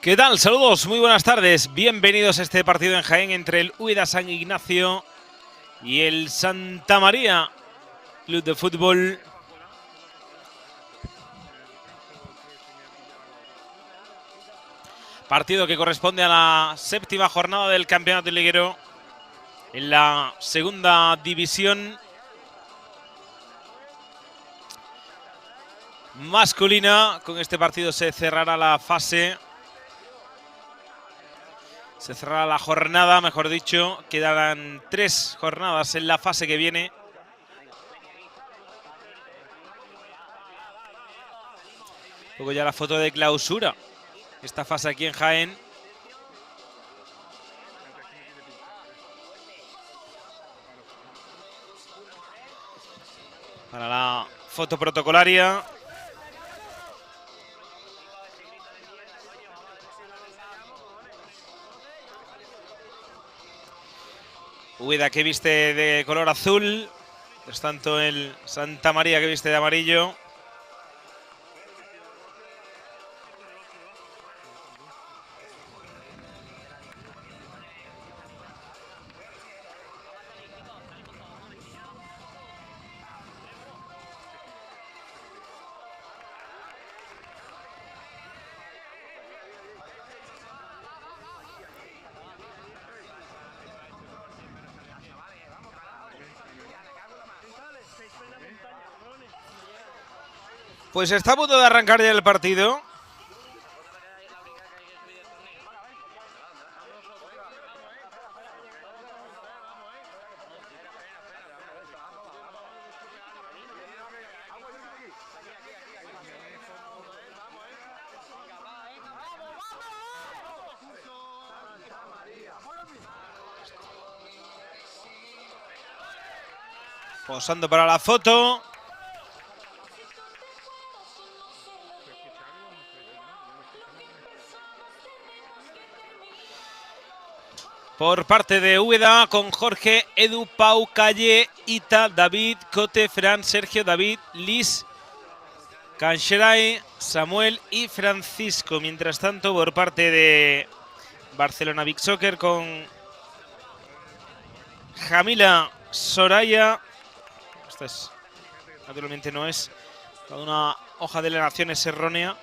¿Qué tal? Saludos, muy buenas tardes. Bienvenidos a este partido en Jaén entre el Úbeda San Ignacio y el Santa María Club de Fútbol. Partido que corresponde a la séptima jornada del campeonato liguero en la segunda división masculina. Con este partido se cerrará la fase. Se cerrará la jornada, mejor dicho. Quedarán 3 jornadas en la fase que viene. Luego ya la foto de clausura. Esta fase aquí en Jaén. Para la foto protocolaria. Úbeda que viste de color azul. Por tanto el Santa María que viste de amarillo. Pues está a punto de arrancar ya el partido. Posando para la foto. Por parte de Úbeda con Jorge, Edu, Pau, Calle, Ita, David, Cote, Fran, Sergio, David, Liz, Cancheray, Samuel y Francisco. Mientras tanto, por parte de Barcelona Big Soccer con Jamila, Soraya. Esta es, naturalmente no es, una hoja de la nación es errónea.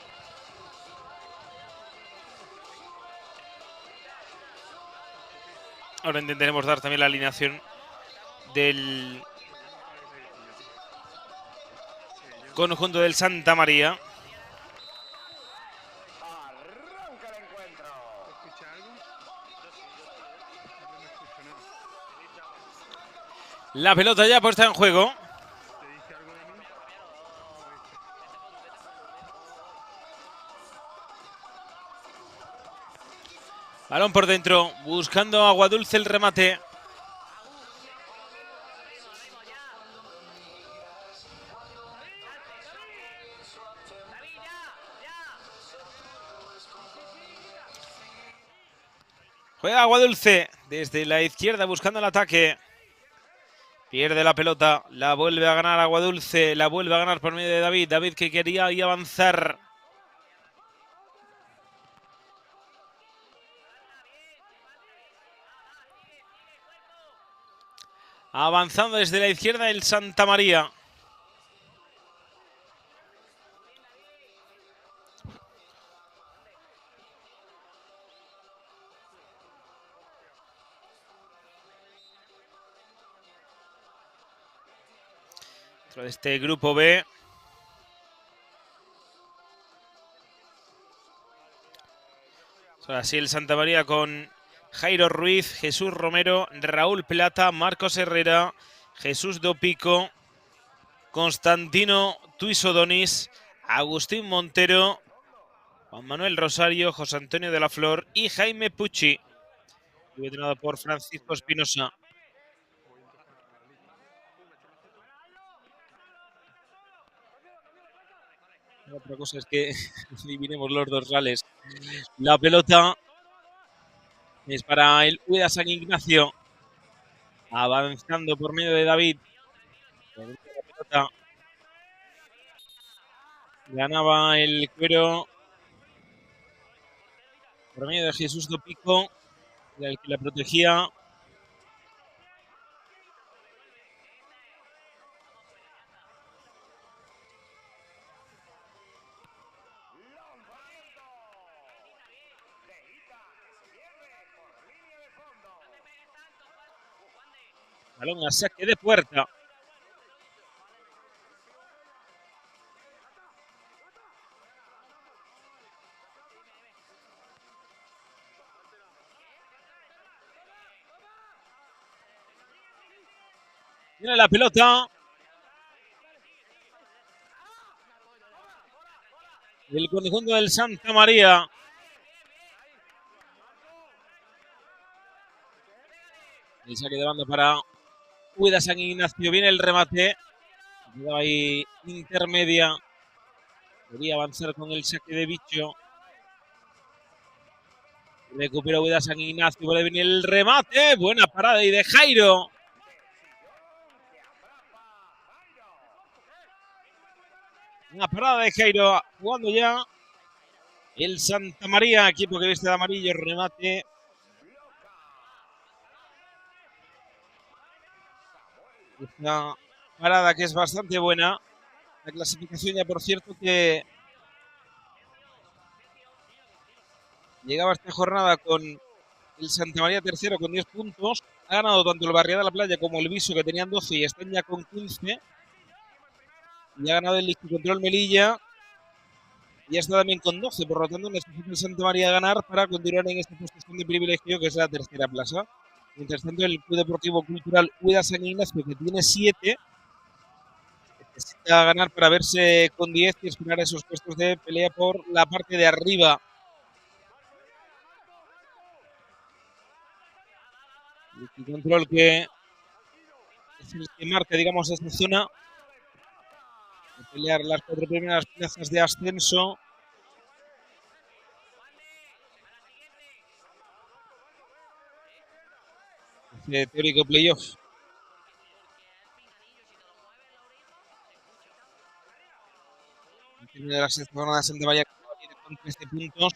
Ahora intentaremos dar también la alineación del conjunto del Santa María. La pelota ya puesta en juego. Balón por dentro, buscando Aguadulce el remate. Juega Aguadulce desde la izquierda buscando el ataque. Pierde la pelota, la vuelve a ganar Aguadulce, la vuelve a ganar por medio de David. David que quería ahí avanzar. Avanzando desde la izquierda el Santa María. Dentro de este grupo B. Ahora sí el Santa María con Jairo Ruiz, Jesús Romero, Raúl Plata, Marcos Herrera, Jesús Dopico, Constantino Tuisodonis, Agustín Montero, Juan Manuel Rosario, José Antonio de la Flor y Jaime Pucci. Entrenado por Francisco Espinosa. Otra cosa es que eliminemos los dorsales. La pelota es para el Úbeda San Ignacio. Avanzando por medio de David. La pelota Ganaba el cuero por medio de Jesús Dopico, el que la protegía. Balón a saque de puerta. Tiene la pelota. El conjunto del Santa María. El saque de banda para Úbeda San Ignacio. Viene el remate. Quedaba ahí intermedia. Podría avanzar con el saque de bicho. Recupera Úbeda San Ignacio. Puede venir el remate. Buena parada ahí de Jairo. Una parada de Jairo. Jugando ya el Santa María. Equipo que viste de amarillo. Remate. Una parada que es bastante buena. La clasificación ya, por cierto, que llegaba esta jornada con el Santa María tercero con 10 puntos. Ha ganado tanto el Barriada de la Playa como el Viso, que tenían 12 y están ya con 15. Y ha ganado el Control Melilla. Y está también con 12. Por lo tanto, necesita el Santa María ganar para continuar en esta posición de privilegio, que es la tercera plaza. Mientras tanto, el Club Deportivo Cultural Úbeda San Ignacio, que tiene 7, necesita ganar para verse con 10 y aspirar a esos puestos de pelea por la parte de arriba. El control que es el que marca, digamos, esta zona de pelear las 4 primeras plazas de ascenso. Ese teórico playoff. De la sexta jornada de Santa María con 13 puntos.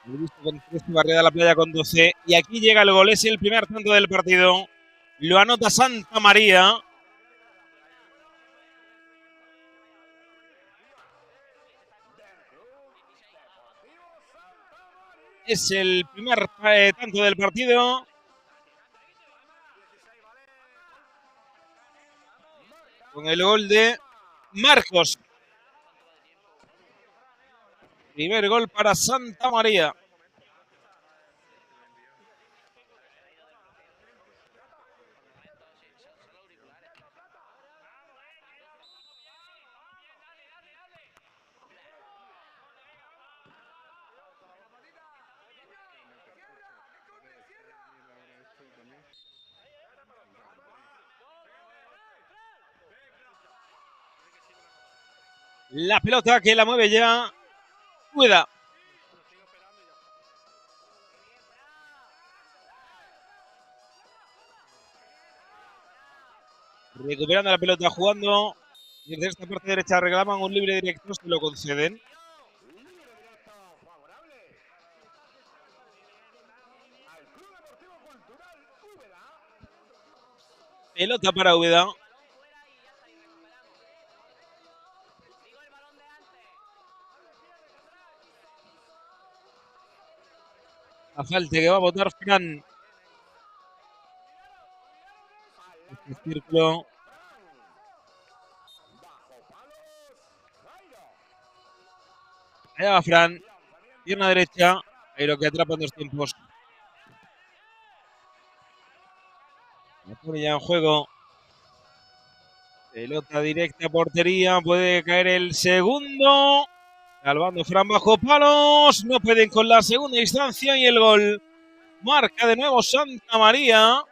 El Visto con 13, Barriada de la Playa con 12. Y aquí llega el gol, es el primer tanto del partido. Lo anota Santa María. Es el primer tanto del partido. Con el gol de Marcos. Primer gol para Santa María. La pelota que la mueve ya Úbeda. Recuperando la pelota, jugando. Y desde esta parte derecha reclaman un libre directo, se lo conceden. Pelota para Úbeda. A falta que va a votar Fran. Este círculo. Allá va Fran. Pierna derecha. Ahí lo que atrapa en 2 tiempos. La pone ya en juego. Pelota directa a portería. Puede caer el segundo. Salvando Fran bajo palos. No pueden con la segunda instancia y el gol. Marca de nuevo Santa María.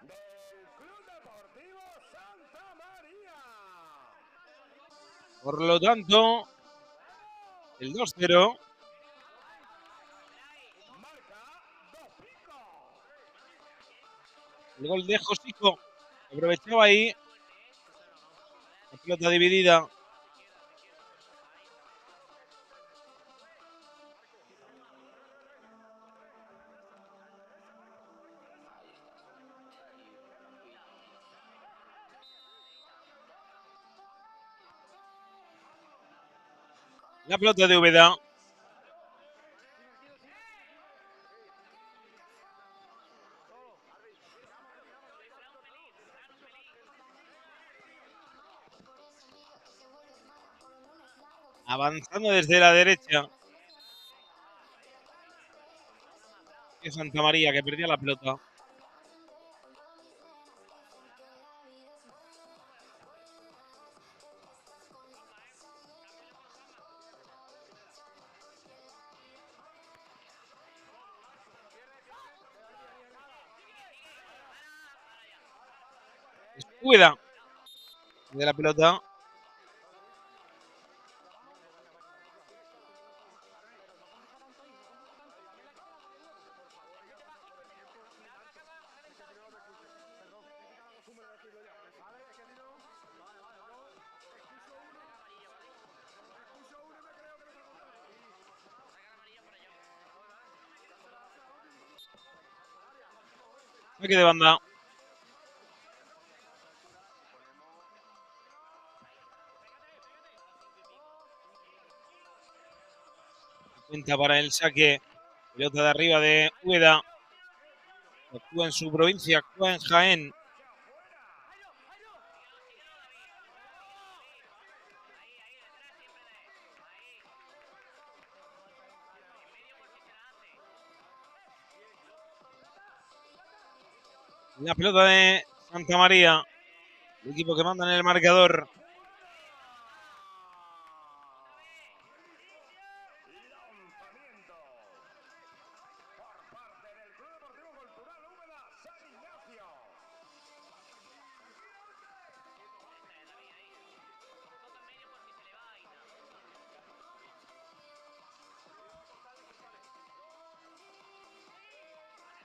Por lo tanto, el 2-0. El gol de Josico. Aprovechaba ahí La pelota dividida. La pelota de Úbeda. Avanzando desde la derecha. De Santa María, que perdía la pelota. Úbeda de la pelota. Saque de banda. Cuenta para el saque. Pelota de arriba de Úbeda. Actúa en su provincia, actúa en Jaén. La pelota de Santa María. El equipo que manda en el marcador.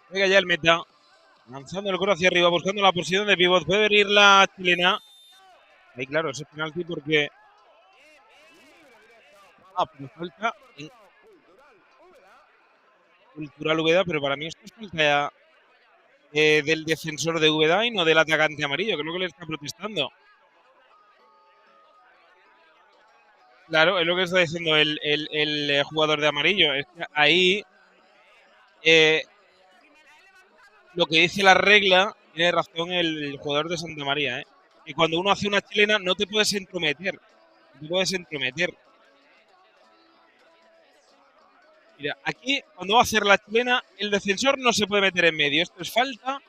Venga ya el meta. Lanzando el coro hacia arriba, buscando la posición de pivot. Puede venir la chilena. Ahí, claro, ese penalti porque. Pero falta en Cultural Úbeda, pero para mí esto es falta del defensor de Úbeda y no del atacante amarillo, que es lo que le está protestando. Claro, es lo que está diciendo el jugador de amarillo. Es que ahí lo que dice la regla, tiene razón el jugador de Santa María, que cuando uno hace una chilena no te puedes entrometer. No te puedes entrometer. Mira, aquí cuando va a hacer la chilena, el defensor no se puede meter en medio. Esto es falta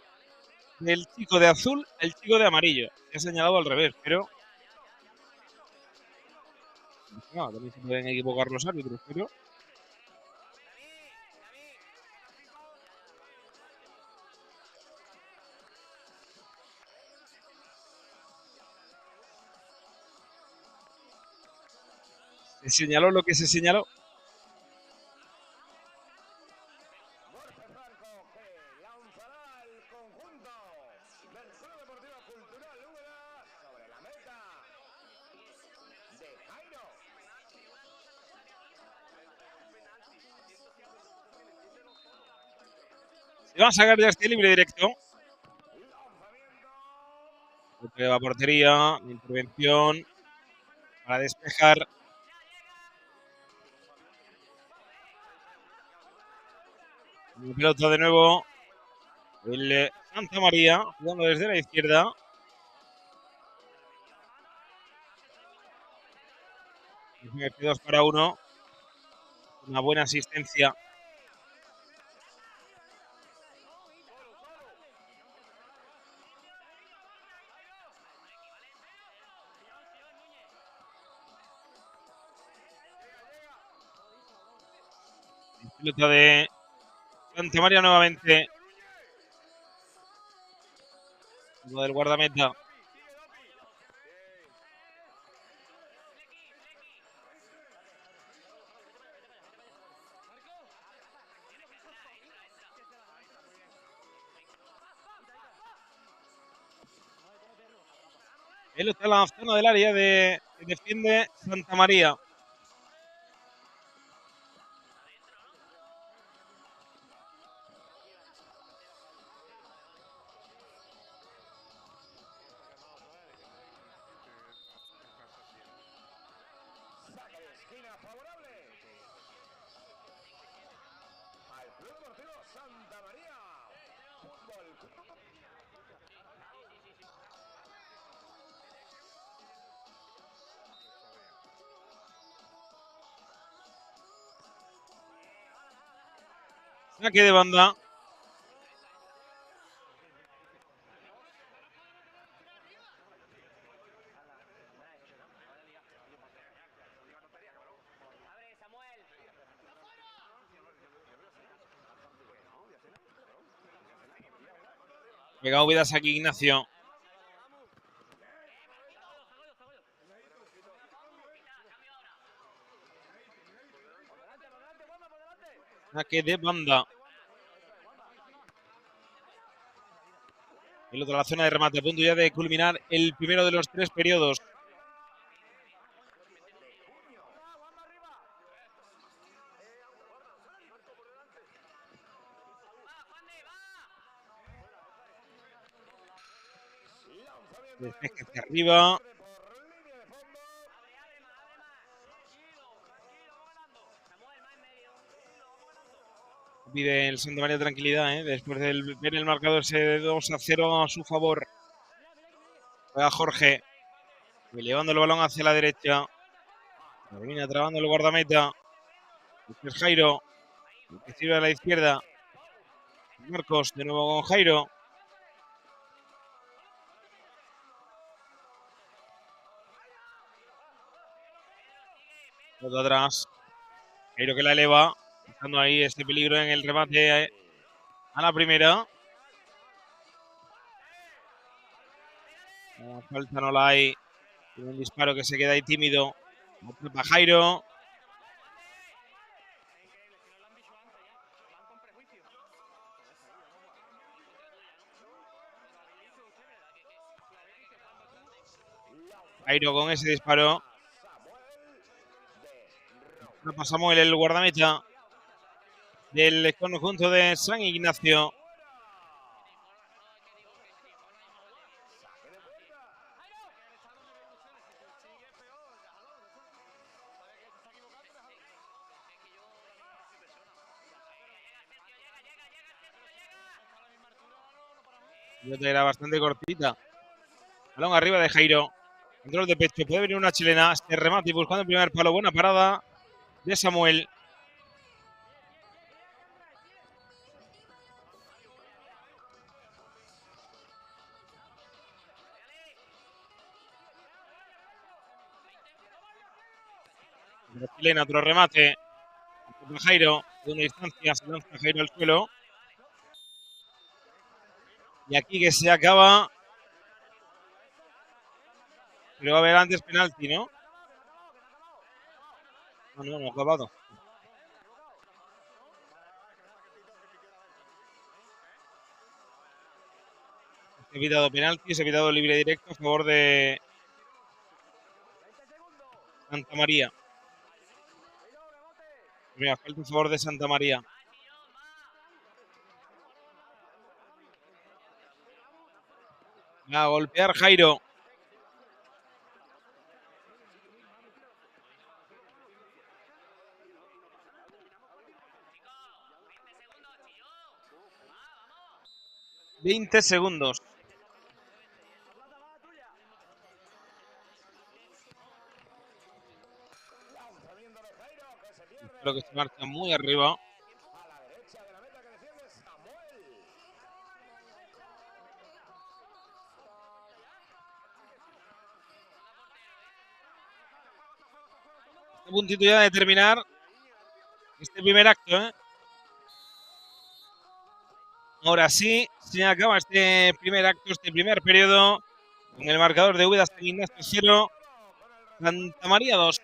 del chico de azul al chico de amarillo. He señalado al revés, pero no, también se pueden equivocar los árbitros, pero se señaló lo que se señaló. Se va a sacar ya este libre directo. Va a portería, intervención para despejar. La pelota de nuevo. El Santa María jugando desde la izquierda. 2 para 1. Una buena asistencia. Pelota de Santa María nuevamente. Uno del guardameta. Pelota en la zona del área que defiende Santa María. Saque de banda. Llega Úbeda aquí Ignacio. Saque de banda. El otro a la zona de remate. A punto ya de culminar el primero de los 3 periodos. Despeje hacia arriba. Pide el Santa María tranquilidad, después de ver el marcador ese 2-0 a su favor. Juega Jorge. Elevando el balón hacia la derecha. Termina trabando el guardameta. Este es Jairo. Que sirve a la izquierda. Marcos de nuevo con Jairo. Todo atrás. Jairo que la eleva. Buscando ahí este peligro en el remate a la primera. La falta no la hay. Tiene un disparo que se queda ahí tímido. Para Jairo. Jairo con ese disparo. Para Samuel, el guardameta del conjunto de San Ignacio. Era bastante cortita. Balón arriba de Jairo. Control de pecho. Puede venir una chilena. Este remate buscando el primer palo. Buena parada de Samuel. La chilena, otro remate. Jairo. De una distancia se lanza Jairo al suelo. Y aquí que se acaba. Pero va a haber antes penalti, ¿no? No ha acabado. Se ha evitado penalti, se ha evitado libre directo a favor de Santa María. Mira, falta a favor de Santa María. Va a golpear Jairo. ...20 segundos. Creo que se marcha muy arriba. A puntito ya de terminar este primer acto. Ahora sí, se acaba este primer acto, este primer periodo, con el marcador de Úbeda San Ignacio 0, Santa María 2.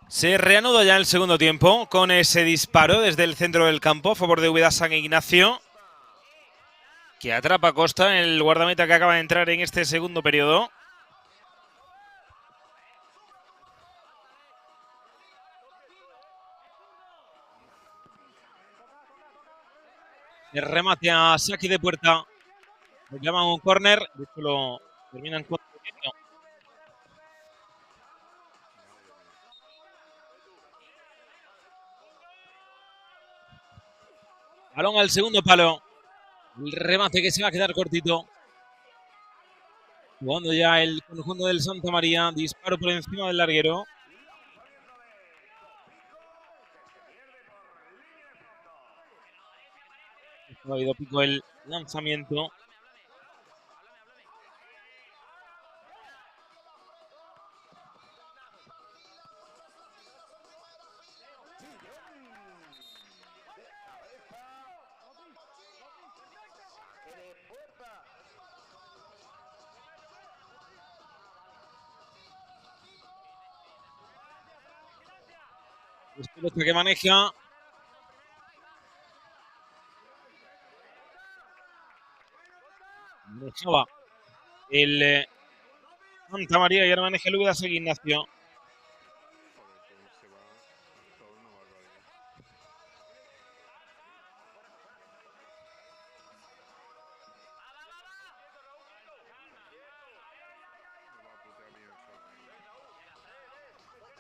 Se reanuda ya el segundo tiempo con ese disparo desde el centro del campo a favor de Úbeda San Ignacio, que atrapa a Costa, el guardameta que acaba de entrar en este segundo periodo. El remate a saque de puerta. Le llaman un córner, de hecho lo terminan con. Balón al segundo palo. El remate que se va a quedar cortito. Jugando ya el conjunto del Santa María. Disparo por encima del larguero. Ha habido pico el lanzamiento. Es pelota que maneja. Manejaba el Santa María y ahora maneja el Úbeda San Ignacio.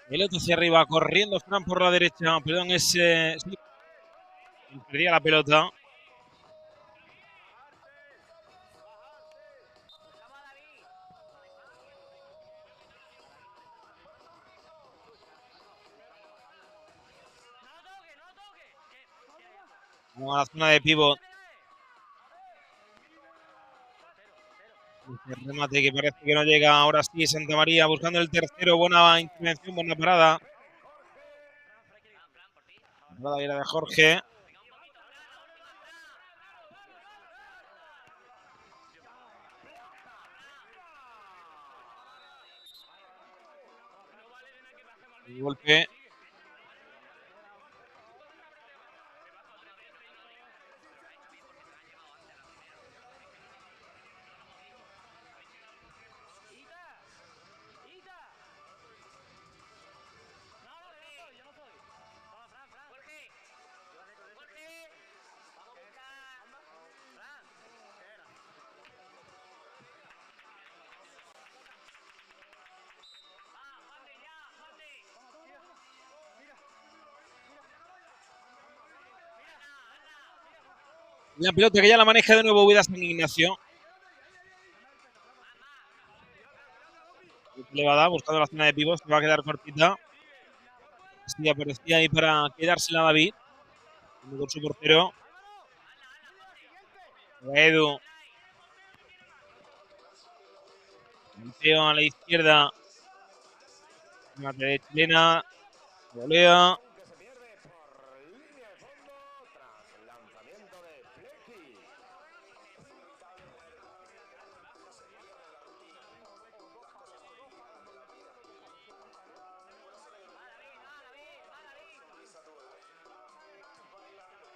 Pelota hacia arriba, corriendo Fran por la derecha. Perdón, sí, perdía la pelota. Vamos a la zona de pívot. El remate que parece que no llega. Ahora sí, Santa María buscando el tercero. Buena intervención, buena parada. La parada era de Jorge. El golpe. La pelota que ya la maneja de nuevo Úbeda San Ignacio. Le va a dar buscando la zona de pívot. Se va a quedar cortita. Sí, aparecía ahí para quedársela David. Con su portero. Edu. Golpeo a la izquierda. Remate de chilena. Volea.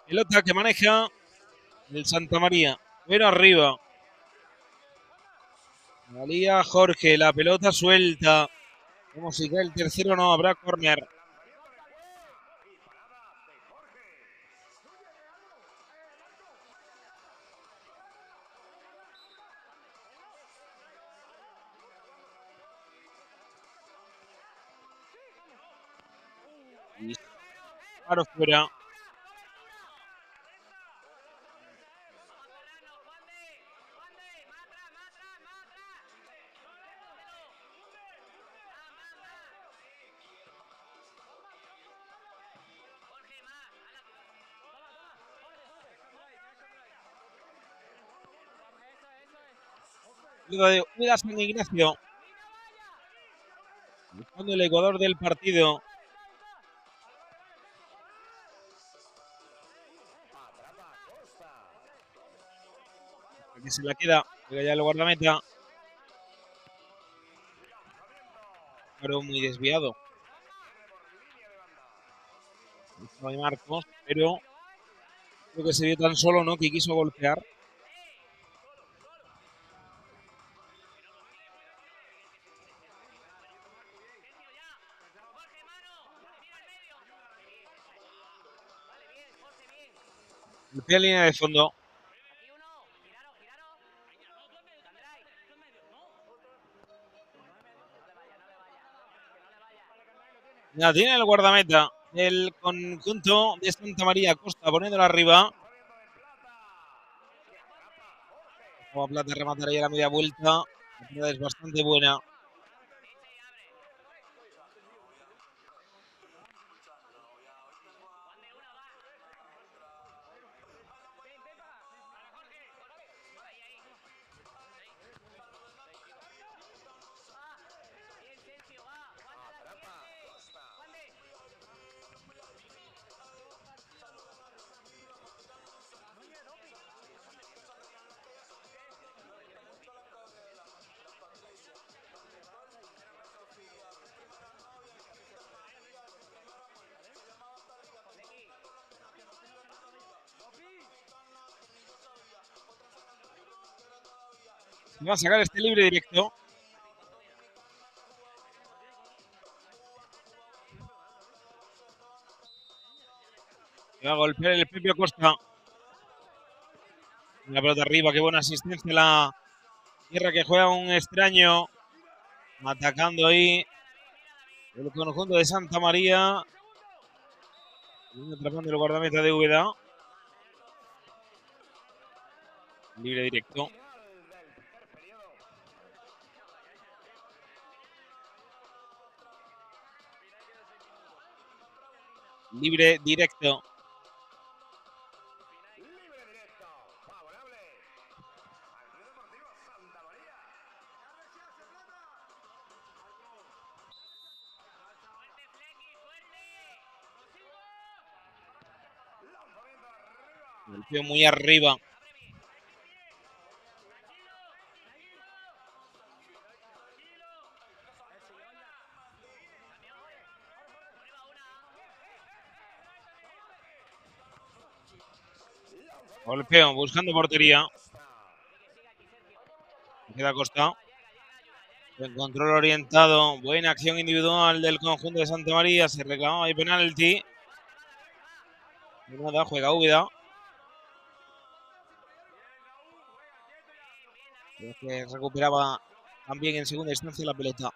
Pelota que maneja el Santa María. Bueno arriba. Valía Jorge. La pelota suelta. Vamos si cae el tercero, no habrá córner. Disparo fuera. De Úbeda San Ignacio. Buscando el ecuador del partido. Que se la queda. Llega ya el guardameta. Pero muy desviado. de Marcos, pero creo que se vio tan solo, ¿no?, que quiso golpear. Golpea en línea de fondo. La tiene el guardameta del conjunto de Santa María Costa, poniéndola arriba. Como Plata remataría la media vuelta. La pelota es bastante buena. Va a sacar este libre directo. Va a golpear el propio Costa. La pelota arriba, qué buena asistencia la tierra que juega un extraño. Atacando ahí el conjunto de Santa María. Atrapando el guardameta de Úbeda. Libre directo. Libre directo. Golpeo muy arriba. Golpeo buscando portería. Queda Costa. Buen control orientado. Buena acción individual del conjunto de Santa María. Se reclamaba el penalti. Y nada, juega Úbeda. Que recuperaba también en segunda instancia la pelota.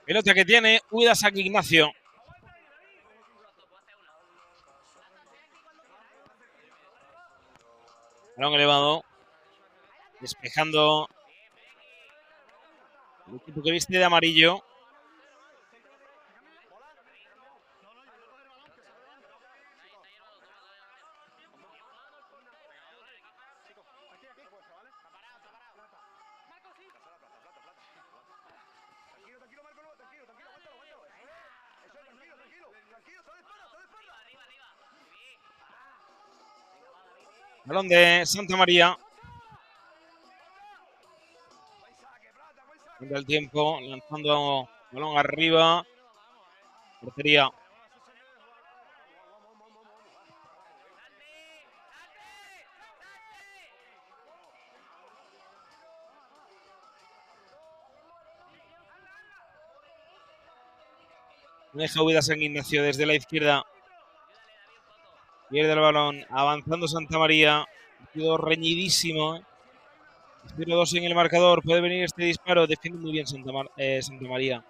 Pelota que tiene Úbeda San Ignacio. Balón elevado. Despejando el equipo que viste de amarillo. Balón de Santa María. Entra el tiempo, lanzando balón arriba. Portería. Deja Úbeda San Ignacio desde la izquierda. Pierde el balón. Avanzando Santa María. Partido reñidísimo. 0-2 en el marcador. Puede venir este disparo. Defiende muy bien Santa María.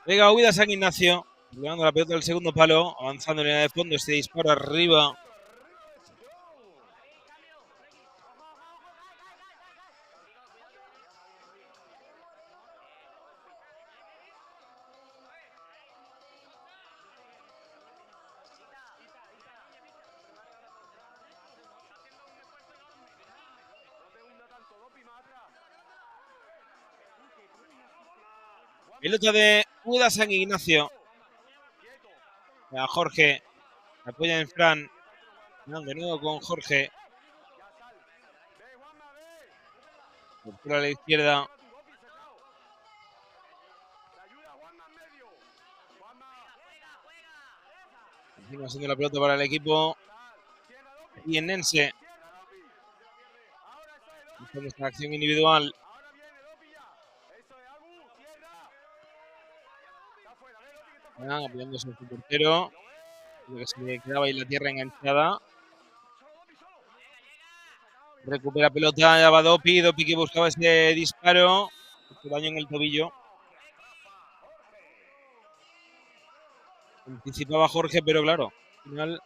Venga, Úbeda San Ignacio. Llevando la pelota del segundo palo. Avanzando en línea de fondo. Este disparo arriba. Pelota de Úbeda San Ignacio. A Jorge. Apoya en Fran. De nuevo con Jorge. Por a la izquierda. Continúa siendo la pelota para el equipo jiennense. Buscando esta acción individual. Apoyándose en su portero. Que se le quedaba ahí la tierra enganchada. Recupera pelota, ya va Dopi. Dopi que buscaba ese disparo. Daño en el tobillo. Anticipaba Jorge, pero claro, al final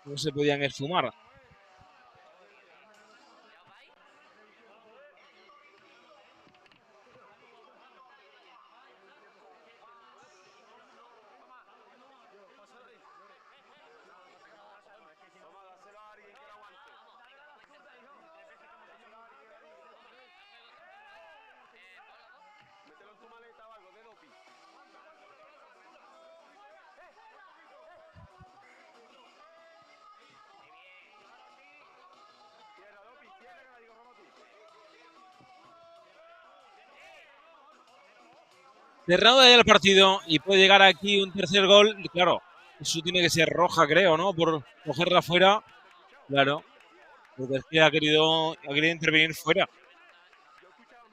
no se podían esfumar. Cerrado ya el partido y puede llegar aquí un tercer gol. Claro, eso tiene que ser roja, creo, ¿no? Por cogerla fuera. Claro, porque es que ha querido intervenir fuera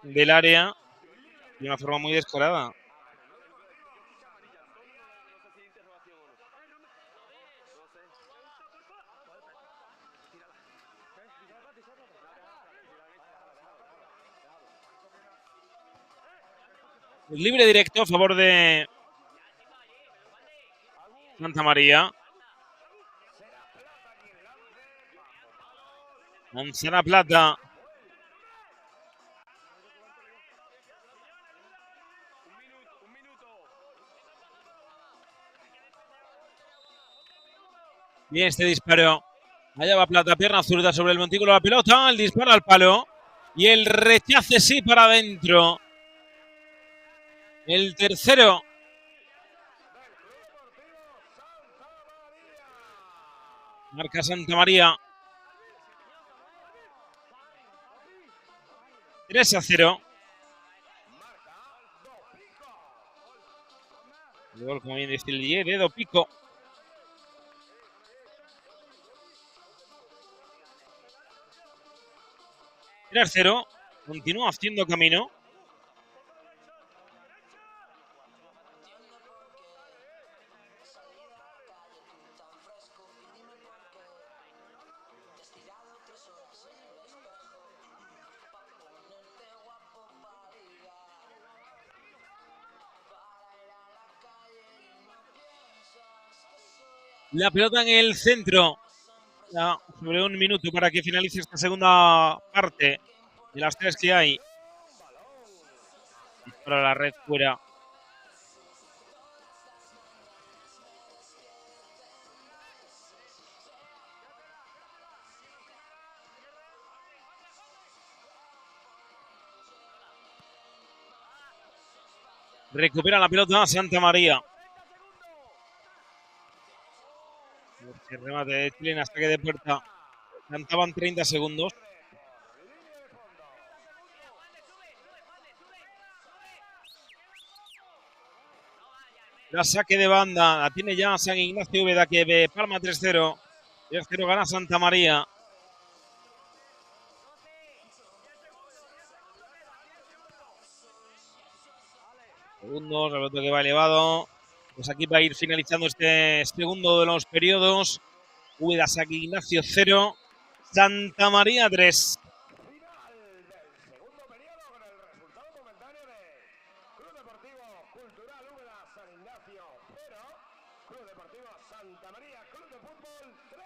del área de una forma muy descarada. Libre directo a favor de Santa María. Manzana Plata. Bien este disparo. Allá va Plata, pierna zurda sobre el montículo de la pelota. El disparo al palo. Y el rechace sí para adentro. El tercero. Marca Santa María. 3-0. El gol, como bien dice el de Dopico. 3-0. Continúa haciendo camino. La pelota en el centro. Ya sobre un minuto para que finalice esta segunda parte de las tres que hay. Para la red fuera. Recupera la pelota Santa María. El remate de Chilena, saque de puerta. Cantaban 30 segundos. La saque de banda, la tiene ya San Ignacio Úbeda, que palma 3-0. 3-0 gana Santa María. Segundos, el otro que va elevado. Pues aquí va a ir finalizando este segundo de los periodos. Úbeda San Ignacio 0, Santa María 3. Deportivo Cultural Úbeda San Ignacio 0, Club Deportivo Santa María Club de Fútbol 3.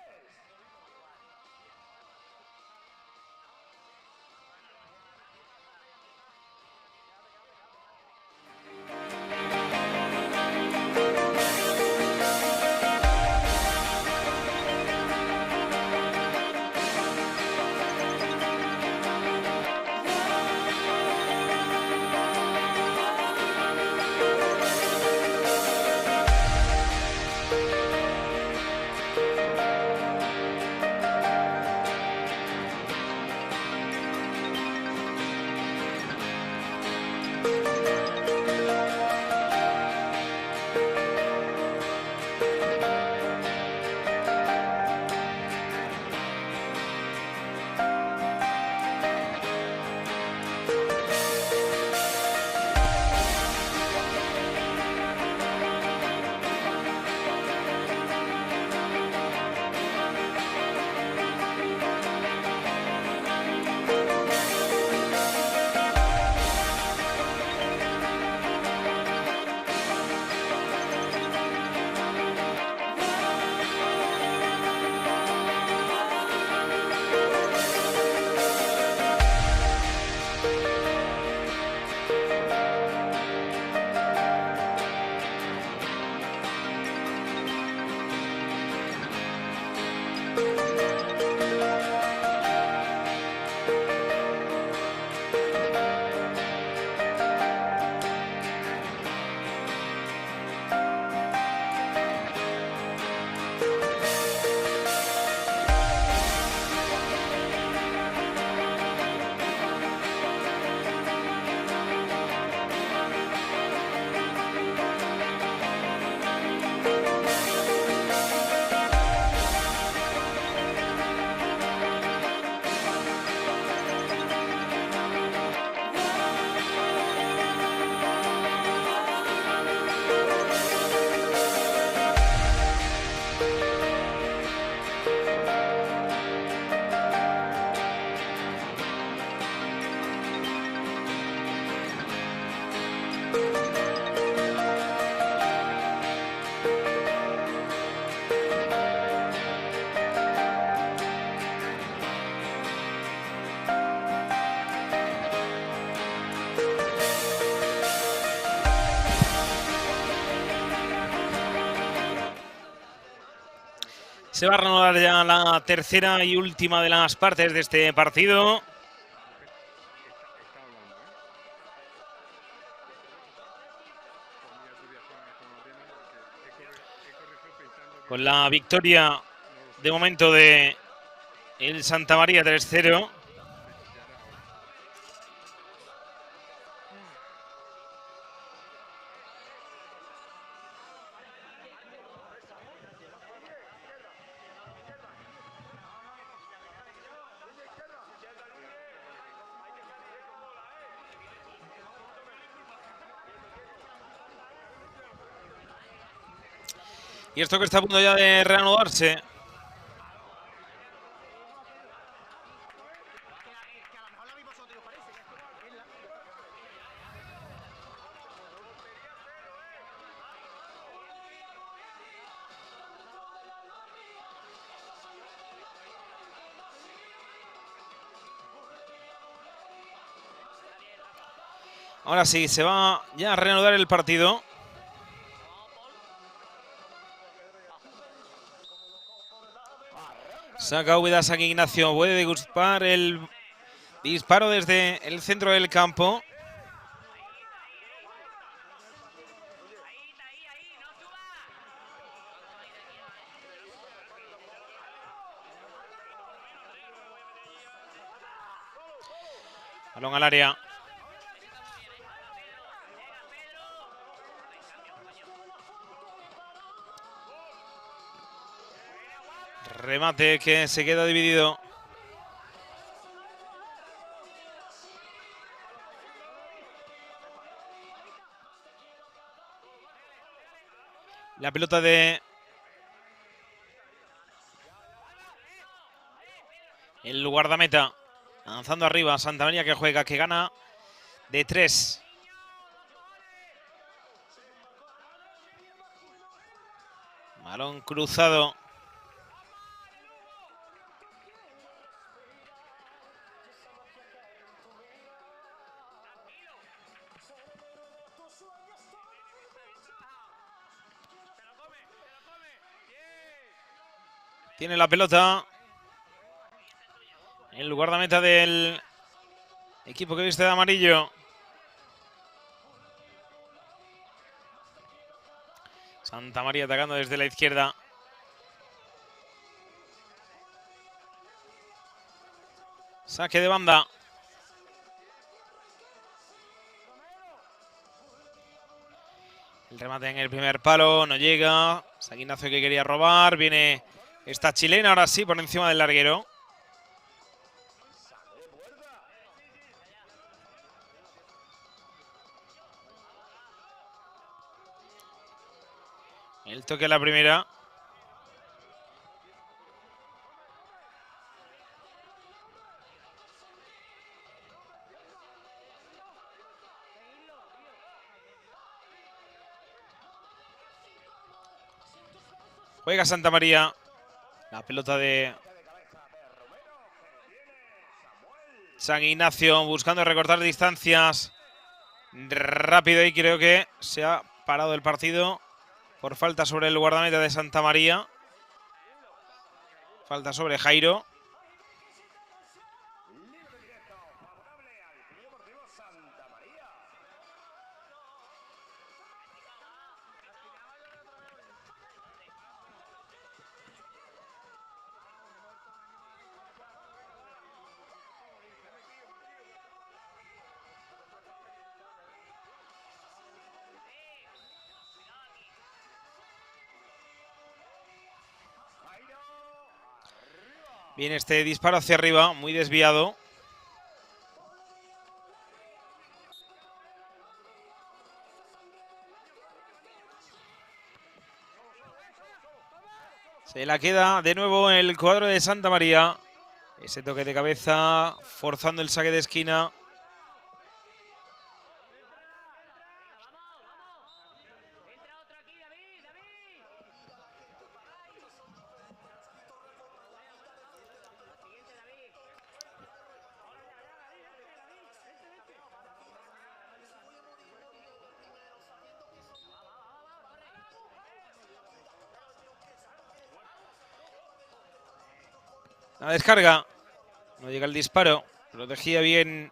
Se va a reanudar ya la tercera y última de las partes de este partido. Con la victoria de momento de el Santa María 3-0. Y esto que está a punto ya de reanudarse. Ahora sí, se va ya a reanudar el partido. Saca Úbeda San Ignacio, puede degustar el disparo desde el centro del campo. Balón al área. Remate que se queda dividido. La pelota de el guardameta. Avanzando arriba. Santa María que juega, que gana de 3. Balón cruzado. Tiene la pelota el guardameta del equipo que viste de amarillo. Santamaría atacando desde la izquierda. Saque de banda. El remate en el primer palo, no llega. San Ignacio que quería robar. Viene esta chilena, ahora sí, por encima del larguero. El toque a la primera. Juega Santamaría. La pelota de San Ignacio buscando recortar distancias. Rápido y creo que se ha parado el partido por falta sobre el guardameta de Santamaría. Falta sobre Jairo. Viene este disparo hacia arriba, muy desviado. Se la queda de nuevo en el cuadro de Santamaría. Ese toque de cabeza forzando el saque de esquina. La descarga. No llega el disparo. Protegía bien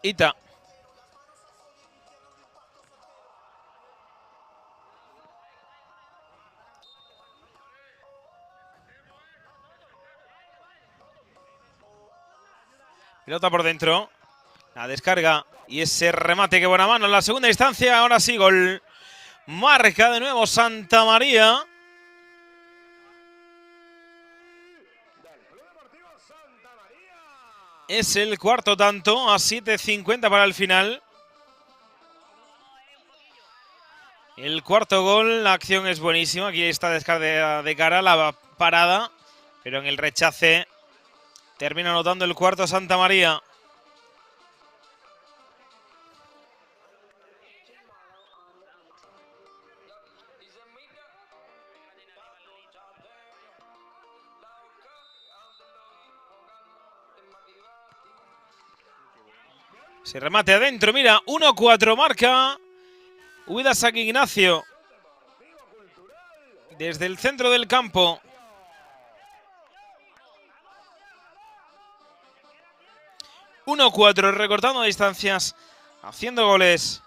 Ita. Pelota por dentro. La descarga. Y ese remate, que buena mano en la segunda instancia. Ahora sí, gol. Marca de nuevo Santamaría. Es el cuarto tanto, a 7:50 para el final. El cuarto gol, la acción es buenísima. Aquí está descarga de cara, la parada. Pero en el rechace termina anotando el cuarto Santamaría. Se remate adentro, mira, 1-4 marca Úbeda San Ignacio. Desde el centro del campo. ...1-4, recortando distancias, haciendo goles.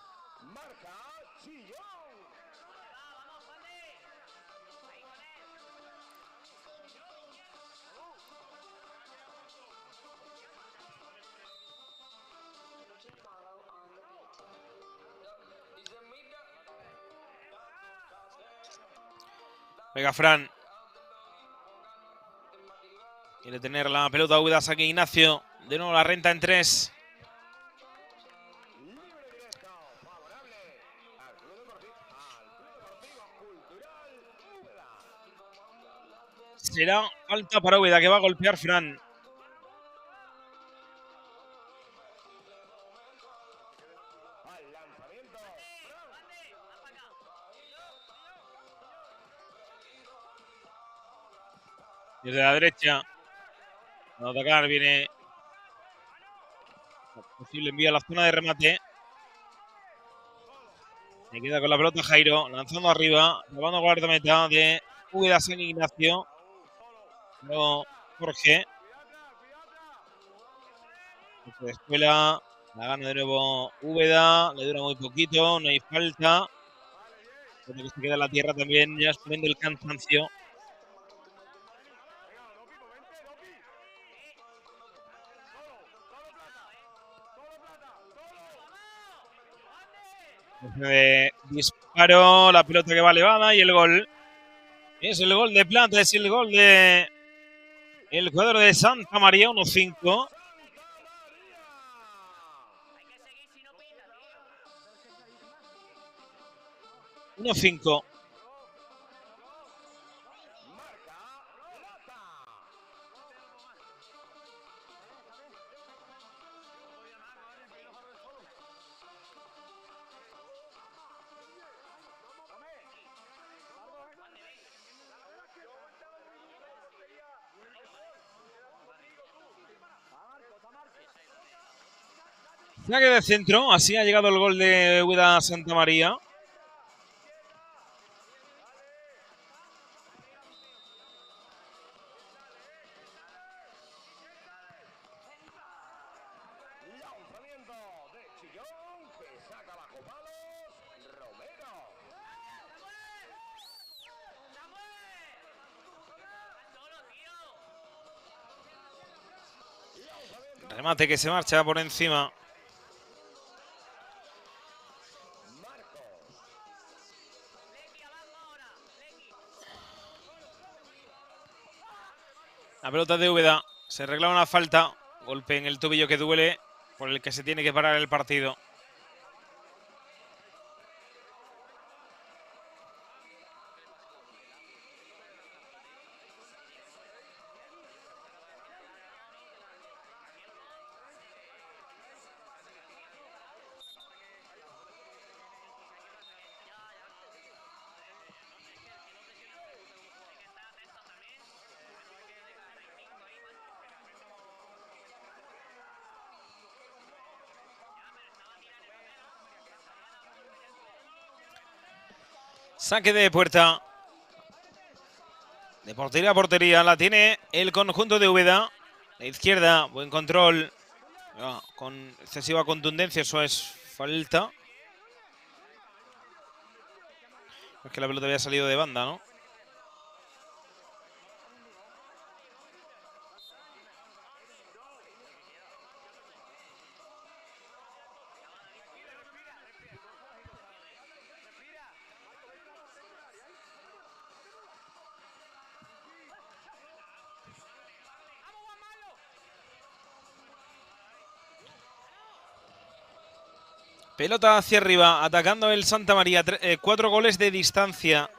Venga, Fran. Quiere tener la pelota Úbeda San Ignacio. De nuevo la renta en 3. Será falta para Úbeda, que va a golpear Fran. Desde la derecha. A atacar viene. Posible envío a la zona de remate. Se queda con la pelota Jairo. Lanzando arriba. Robando guardameta de Úbeda San Ignacio. Luego Jorge. De escuela. La gana de nuevo Úbeda. Le dura muy poquito. No hay falta. Porque se queda en la tierra también. Ya exponiendo el cansancio. De disparo, la pelota que va elevada y el gol. Es el gol de Plata, es el gol de el cuadro de Santa María, 1-5. Saque de centro, así ha llegado el gol de Úbeda Santa María. Lanzamiento de Chillón que saca bajo palos. Romero. Remate que se marcha por encima. La pelota de Úbeda. Se reclama una falta. Golpe en el tobillo que duele. Por el que se tiene que parar el partido. Saque de puerta. De portería a portería. La tiene el conjunto de Úbeda. La izquierda, buen control. Con excesiva contundencia, eso es falta. Es que la pelota había salido de banda, ¿no? Pelota hacia arriba, atacando el Santa María. 4 goles de distancia.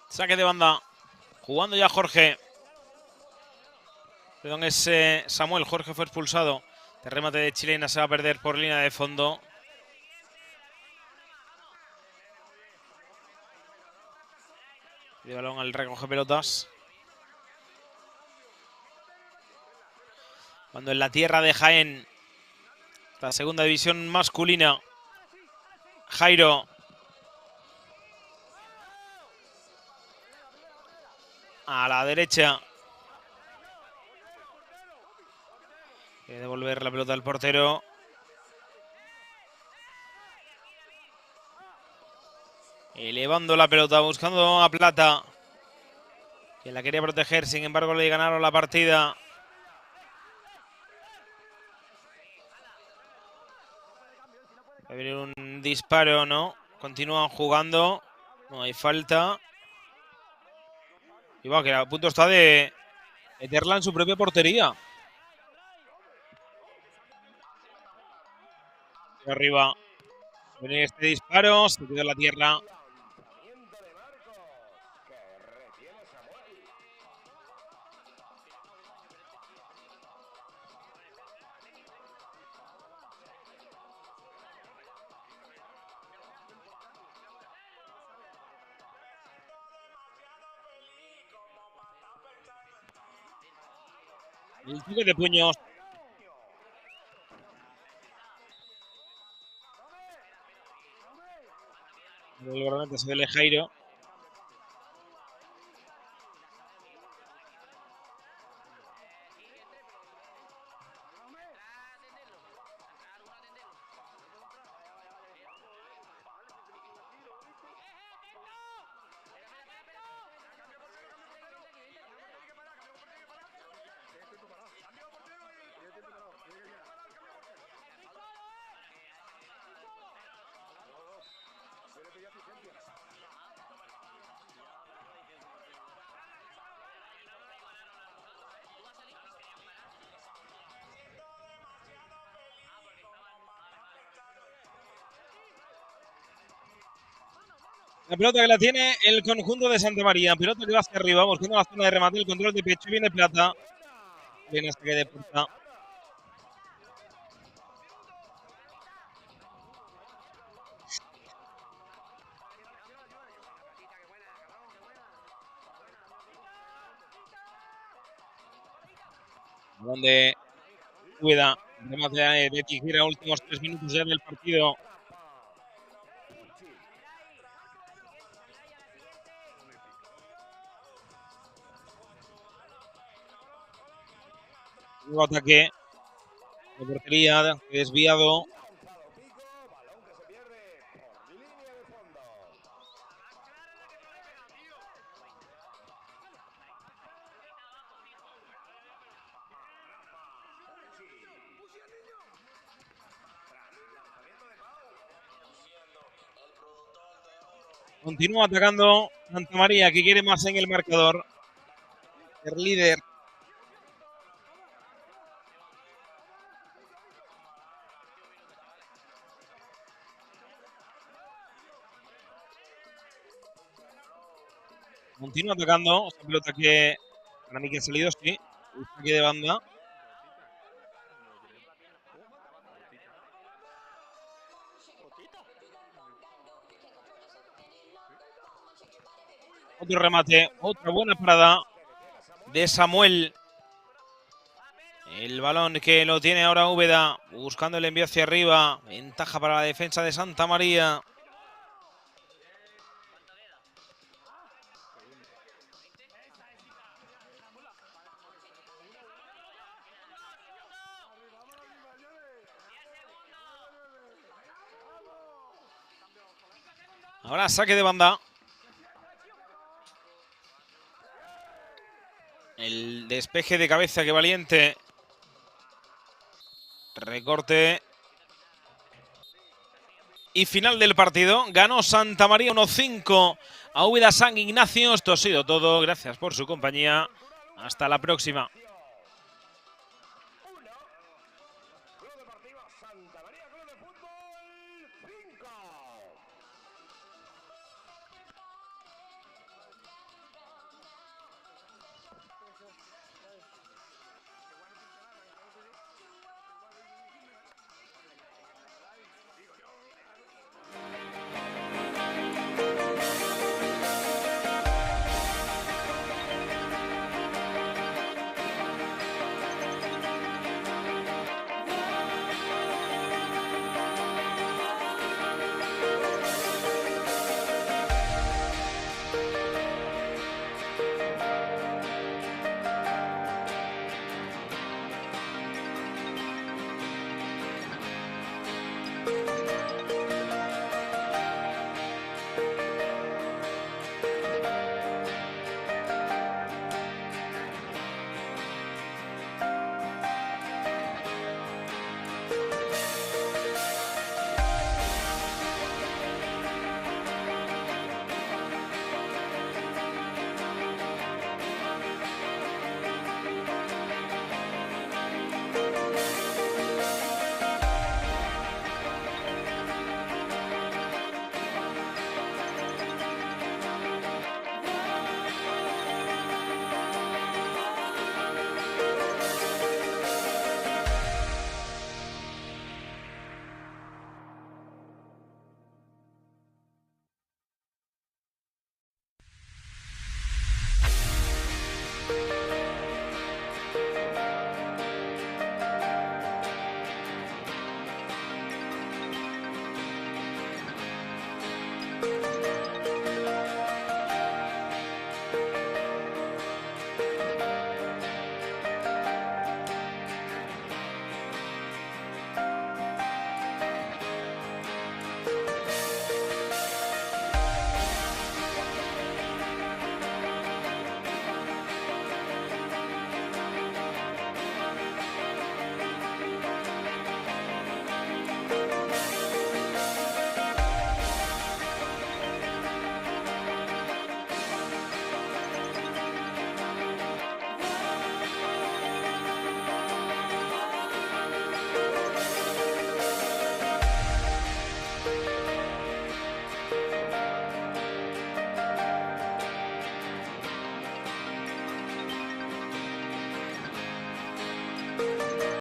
Saque de banda. Jugando ya Jorge. Perdón, es Samuel. Jorge fue expulsado. El remate de Chilena se va a perder por línea de fondo. El balón al recoge pelotas. Cuando en la tierra de Jaén, la segunda división masculina, Jairo. A la derecha. Quiere devolver la pelota al portero. Elevando la pelota, buscando a Plata. Que la quería proteger, sin embargo le ganaron la partida. Va a venir un disparo, ¿no? Continúan jugando. No hay falta. Y va, que a punto está de meterla en su propia portería. hacia arriba. Viene este disparo, se quedó en la tierra. Lanzamiento de Marcos, que retiene Samuel. El toque de puños. El granate se ve Jairo. La pelota que la tiene el conjunto de Santa María. Pelota que va hacia arriba, buscando la zona de remate, el control de pecho. Viene Plata. Viene saque de puerta. Donde Úbeda, remate de Tijera, últimos 3 minutos ya del partido. Nuevo ataque de portería, desviado. Lanzado Pico, balón que se pierde por línea de fondo. Continúa atacando Santa María, que quiere más en el marcador. El líder. Continúa atacando. Esta pelota que para mí que ha salido, sí. El saque de banda. Otro remate, otra buena parada de Samuel. El balón que lo tiene ahora Úbeda, buscando el envío hacia arriba. Ventaja para la defensa de Santa María. Ahora saque de banda. El despeje de cabeza, que valiente. Recorte. Y final del partido. Ganó Santa María 1-5 a Úbeda San Ignacio. Esto ha sido todo. Gracias por su compañía. Hasta la próxima.